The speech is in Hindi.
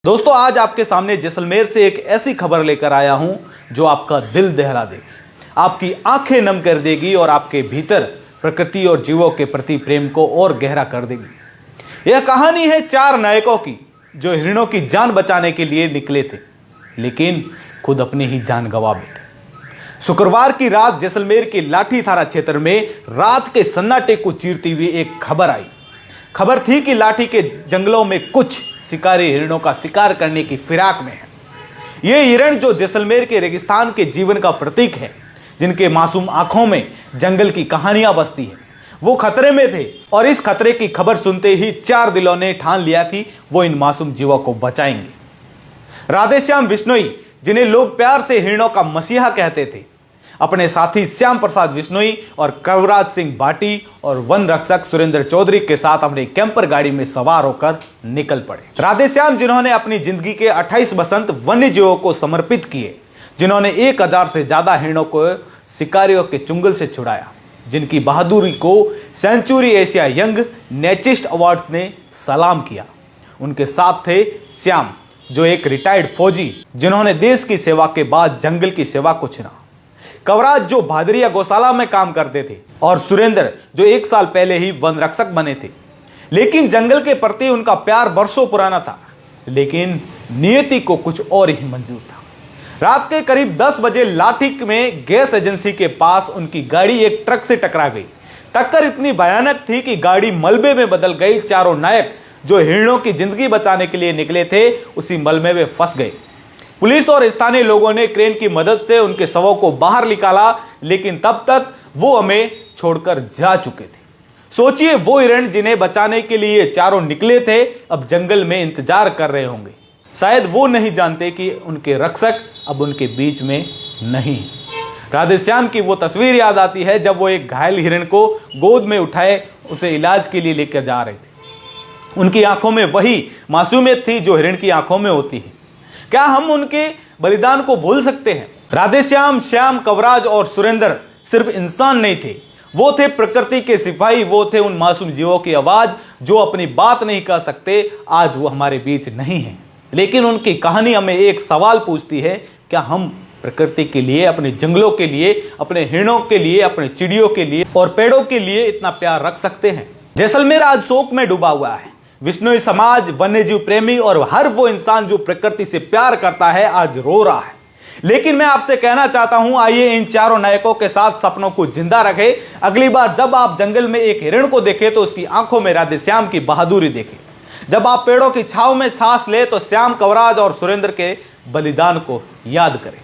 दोस्तों, आज आपके सामने जैसलमेर से एक ऐसी खबर लेकर आया हूं जो आपका दिल दहला देगी, आपकी आंखें नम कर देगी और आपके भीतर प्रकृति और जीवों के प्रति प्रेम को और गहरा कर देगी। यह कहानी है 4 नायकों की जो हिरणों की जान बचाने के लिए निकले थे, लेकिन खुद अपनी ही जान गंवा बैठे। शुक्रवार की रात जैसलमेर के लाठी थाना क्षेत्र में रात के सन्नाटे को चीरती हुई एक खबर आई। खबर थी कि लाठी के जंगलों में कुछ शिकारी हिरणों का शिकार करने की फिराक में है। ये हिरण जो जैसलमेर के रेगिस्तान के जीवन का प्रतीक है, जिनके मासूम आंखों में जंगल की कहानियां बसती है, वो खतरे में थे। और इस खतरे की खबर सुनते ही 4 दिलों ने ठान लिया कि वो इन मासूम जीवों को बचाएंगे। राधेश्याम विश्नोई, जिन्हें लोग प्यार से हिरणों का मसीहा कहते थे, अपने साथी श्याम प्रसाद विश्नोई और कवराज सिंह भाटी और वन रक्षक सुरेंद्र चौधरी के साथ अपनी कैंपर गाड़ी में सवार होकर निकल पड़े। राधेश्याम, जिन्होंने अपनी जिंदगी के 28 बसंत वन्य जीवों को समर्पित किए, जिन्होंने 1000 से ज्यादा हिरणों को शिकारियों के चुंगल से छुड़ाया, जिनकी बहादुरी को सेंचुरी एशिया यंग नेचिस्ट अवार्ड ने सलाम किया। उनके साथ थे श्याम, जो एक रिटायर्ड फौजी, जिन्होंने देश की सेवा के बाद जंगल की सेवा को चुना। कवराज, जो भादरिया गौशाला में काम करते थे, और सुरेंद्र, जो 1 साल पहले ही वन रक्षक बने थे। लेकिन जंगल के प्रति उनका प्यार बरसों पुराना था, लेकिन नियति को कुछ और ही मंजूर था। रात के करीब 10 बजे लाठी में गैस एजेंसी के पास उनकी गाड़ी एक ट्रक से टकरा गई। टक्कर इतनी भयानक थी कि गाड़ी मलबे में बदल गई। चारों नायक जो हिरणों की जिंदगी बचाने के लिए निकले थे, उसी मलबे में फंस गए। पुलिस और स्थानीय लोगों ने क्रेन की मदद से उनके शवों को बाहर निकाला, लेकिन तब तक वो हमें छोड़कर जा चुके थे। सोचिए, वो हिरण जिन्हें बचाने के लिए चारों निकले थे, अब जंगल में इंतजार कर रहे होंगे। शायद वो नहीं जानते कि उनके रक्षक अब उनके बीच में नहीं। राधेश्याम की वो तस्वीर याद आती है जब वो एक घायल हिरण को गोद में उठाए उसे इलाज के लिए लेकर जा रहे थे। उनकी आंखों में वही मासूमियत थी जो हिरण की आंखों में होती है। क्या हम उनके बलिदान को भूल सकते हैं? राधेश्याम, श्याम, कवराज और सुरेंद्र सिर्फ इंसान नहीं थे, वो थे प्रकृति के सिपाही। वो थे उन मासूम जीवों की आवाज जो अपनी बात नहीं कह सकते। आज वो हमारे बीच नहीं है, लेकिन उनकी कहानी हमें एक सवाल पूछती है, क्या हम प्रकृति के लिए, अपने जंगलों के लिए, अपने हिरणों के लिए, अपने चिड़ियों के लिए और पेड़ों के लिए इतना प्यार रख सकते हैं? जैसलमेर आज शोक में डूबा हुआ है। विश्नोई समाज, वन्यजीव प्रेमी और हर वो इंसान जो प्रकृति से प्यार करता है आज रो रहा है। लेकिन मैं आपसे कहना चाहता हूं, आइए इन चारों नायकों के साथ सपनों को जिंदा रखें। अगली बार जब आप जंगल में एक हिरण को देखें तो उसकी आंखों में राधेश्याम की बहादुरी देखें। जब आप पेड़ों की छांव में सांस ले तो श्याम, कवराज और सुरेंद्र के बलिदान को याद करें।